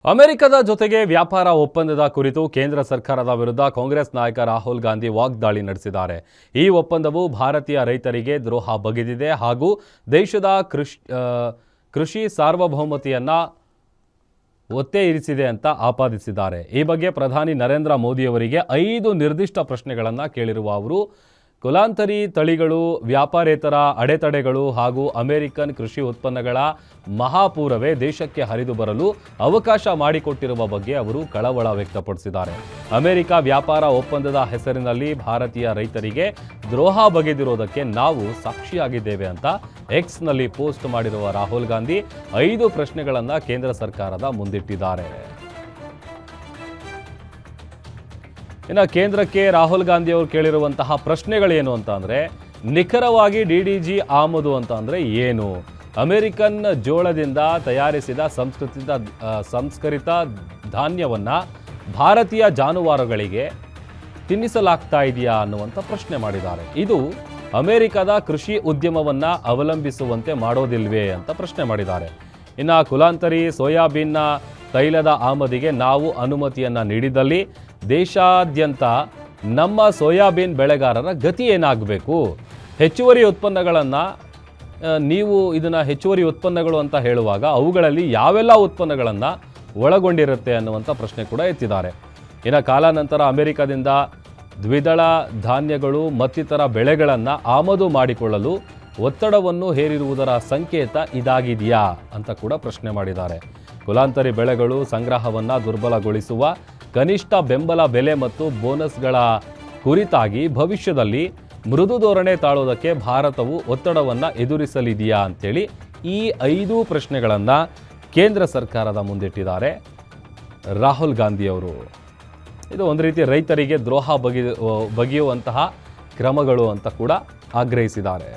ಅಮೆರಿಕದ ಜೊತೆಗೆ ವ್ಯಾಪಾರ ಒಪ್ಪಂದದ ಕುರಿತು ಕೇಂದ್ರ ಸರ್ಕಾರದ ವಿರುದ್ಧ ಕಾಂಗ್ರೆಸ್ ನಾಯಕ ರಾಹುಲ್ ಗಾಂಧಿ ವಾಗ್ದಾಳಿ ನಡೆಸಿದ್ದಾರೆ. ಈ ಒಪ್ಪಂದವು ಭಾರತೀಯ ರೈತರಿಗೆ ದ್ರೋಹ ಬಗೆದಿದೆ ಹಾಗೂ ದೇಶದ ಕೃಷಿ ಸಾರ್ವಭೌಮತೆಯನ್ನ ಒತ್ತೆ ಇರಿಸಿದೆ ಅಂತ ಆಪಾದಿಸಿದ್ದಾರೆ. ಈ ಬಗ್ಗೆ ಪ್ರಧಾನಿ ನರೇಂದ್ರ ಮೋದಿಯವರಿಗೆ 5 ನಿರ್ದಿಷ್ಟ ಪ್ರಶ್ನೆಗಳನ್ನು ಕೇಳಿರುವ ಅವರು ಕುಲಾಂತರಿ ತಳಿಗಳು, ವ್ಯಾಪಾರೇತರ ಅಡೆತಡೆಗಳು ಹಾಗೂ ಅಮೆರಿಕನ್ ಕೃಷಿ ಉತ್ಪನ್ನಗಳ ಮಹಾಪೂರವೇ ದೇಶಕ್ಕೆ ಹರಿದು ಬರಲು ಅವಕಾಶ ಮಾಡಿಕೊಟ್ಟಿರುವ ಬಗ್ಗೆ ಅವರು ಕಳವಳ ವ್ಯಕ್ತಪಡಿಸಿದ್ದಾರೆ. ಅಮೆರಿಕ ವ್ಯಾಪಾರ ಒಪ್ಪಂದದ ಹೆಸರಿನಲ್ಲಿ ಭಾರತೀಯ ರೈತರಿಗೆ ದ್ರೋಹ ಬಗೆದಿರೋದಕ್ಕೆ ನಾವು ಸಾಕ್ಷಿಯಾಗಿದ್ದೇವೆ ಅಂತ ಎಕ್ಸ್ನಲ್ಲಿ ಪೋಸ್ಟ್ ಮಾಡಿರುವ ರಾಹುಲ್ ಗಾಂಧಿ 5 ಪ್ರಶ್ನೆಗಳನ್ನು ಕೇಂದ್ರ ಸರ್ಕಾರದ ಮುಂದಿಟ್ಟಿದ್ದಾರೆ. ಇನ್ನು ಕೇಂದ್ರಕ್ಕೆ ರಾಹುಲ್ ಗಾಂಧಿ ಅವರು ಕೇಳಿರುವಂತಹ ಪ್ರಶ್ನೆಗಳೇನು ಅಂತ ಅಂದರೆ, ನಿಖರವಾಗಿ DDG ಆಮದು ಅಂತ ಅಂದರೆ ಏನು? ಅಮೆರಿಕನ್ ಜೋಳದಿಂದ ತಯಾರಿಸಿದ ಸಂಸ್ಕರಿತ ಧಾನ್ಯವನ್ನು ಭಾರತೀಯ ಜಾನುವಾರುಗಳಿಗೆ ತಿನ್ನಿಸಲಾಗ್ತಾ ಇದೆಯಾ ಅನ್ನುವಂಥ ಪ್ರಶ್ನೆ ಮಾಡಿದ್ದಾರೆ. ಇದು ಅಮೆರಿಕದ ಕೃಷಿ ಉದ್ಯಮವನ್ನು ಅವಲಂಬಿಸುವಂತೆ ಮಾಡೋದಿಲ್ವೇ ಅಂತ ಪ್ರಶ್ನೆ ಮಾಡಿದ್ದಾರೆ. ಇನ್ನು ಕುಲಾಂತರಿ ಸೋಯಾಬೀನ್ನ ತೈಲದ ಆಮದಿಗೆ ನಾವು ಅನುಮತಿಯನ್ನು ನೀಡಿದಲ್ಲಿ ದೇಶಾದ್ಯಂತ ನಮ್ಮ ಸೋಯಾಬೀನ್ ಬೆಳೆಗಾರರ ಗತಿ ಏನಾಗಬೇಕು? ಹೆಚ್ಚುವರಿ ಉತ್ಪನ್ನಗಳನ್ನು ನೀವು ಇದನ್ನು ಹೆಚ್ಚುವರಿ ಉತ್ಪನ್ನಗಳು ಅಂತ ಹೇಳುವಾಗ ಅವುಗಳಲ್ಲಿ ಯಾವೆಲ್ಲ ಉತ್ಪನ್ನಗಳನ್ನು ಒಳಗೊಂಡಿರುತ್ತೆ ಅನ್ನುವಂಥ ಪ್ರಶ್ನೆ ಕೂಡ ಎತ್ತಿದ್ದಾರೆ. ಇನ್ನು ಕಾಲಾನಂತರ ಅಮೆರಿಕದಿಂದ ದ್ವಿದಳ ಧಾನ್ಯಗಳು ಮತ್ತಿತರ ಬೆಳೆಗಳನ್ನು ಆಮದು ಮಾಡಿಕೊಳ್ಳಲು ಒತ್ತಡವನ್ನು ಹೇರಿರುವುದರ ಸಂಕೇತ ಇದಾಗಿದೆಯಾ ಅಂತ ಕೂಡ ಪ್ರಶ್ನೆ ಮಾಡಿದ್ದಾರೆ. ಕುಲಾಂತರಿ ಬೆಳೆಗಳು ಸಂಗ್ರಹವನ್ನು ದುರ್ಬಲಗೊಳಿಸುವ ಕನಿಷ್ಠ ಬೆಂಬಲ ಬೆಲೆ ಮತ್ತು ಬೋನಸ್ಗಳ ಕುರಿತಾಗಿ ಭವಿಷ್ಯದಲ್ಲಿ ಮೃದು ಧೋರಣೆ ತಾಳೋದಕ್ಕೆ ಭಾರತವು ಒತ್ತಡವನ್ನು ಎದುರಿಸಲಿದೆಯಾ ಅಂತೇಳಿ ಈ 5 ಪ್ರಶ್ನೆಗಳನ್ನು ಕೇಂದ್ರ ಸರ್ಕಾರದ ಮುಂದಿಟ್ಟಿದ್ದಾರೆ ರಾಹುಲ್ ಗಾಂಧಿಯವರು. ಇದು ಒಂದು ರೀತಿ ರೈತರಿಗೆ ದ್ರೋಹ ಬಗೆಯುವಂತಹ ಕ್ರಮಗಳು ಅಂತ ಕೂಡ ಆಗ್ರಹಿಸಿದ್ದಾರೆ.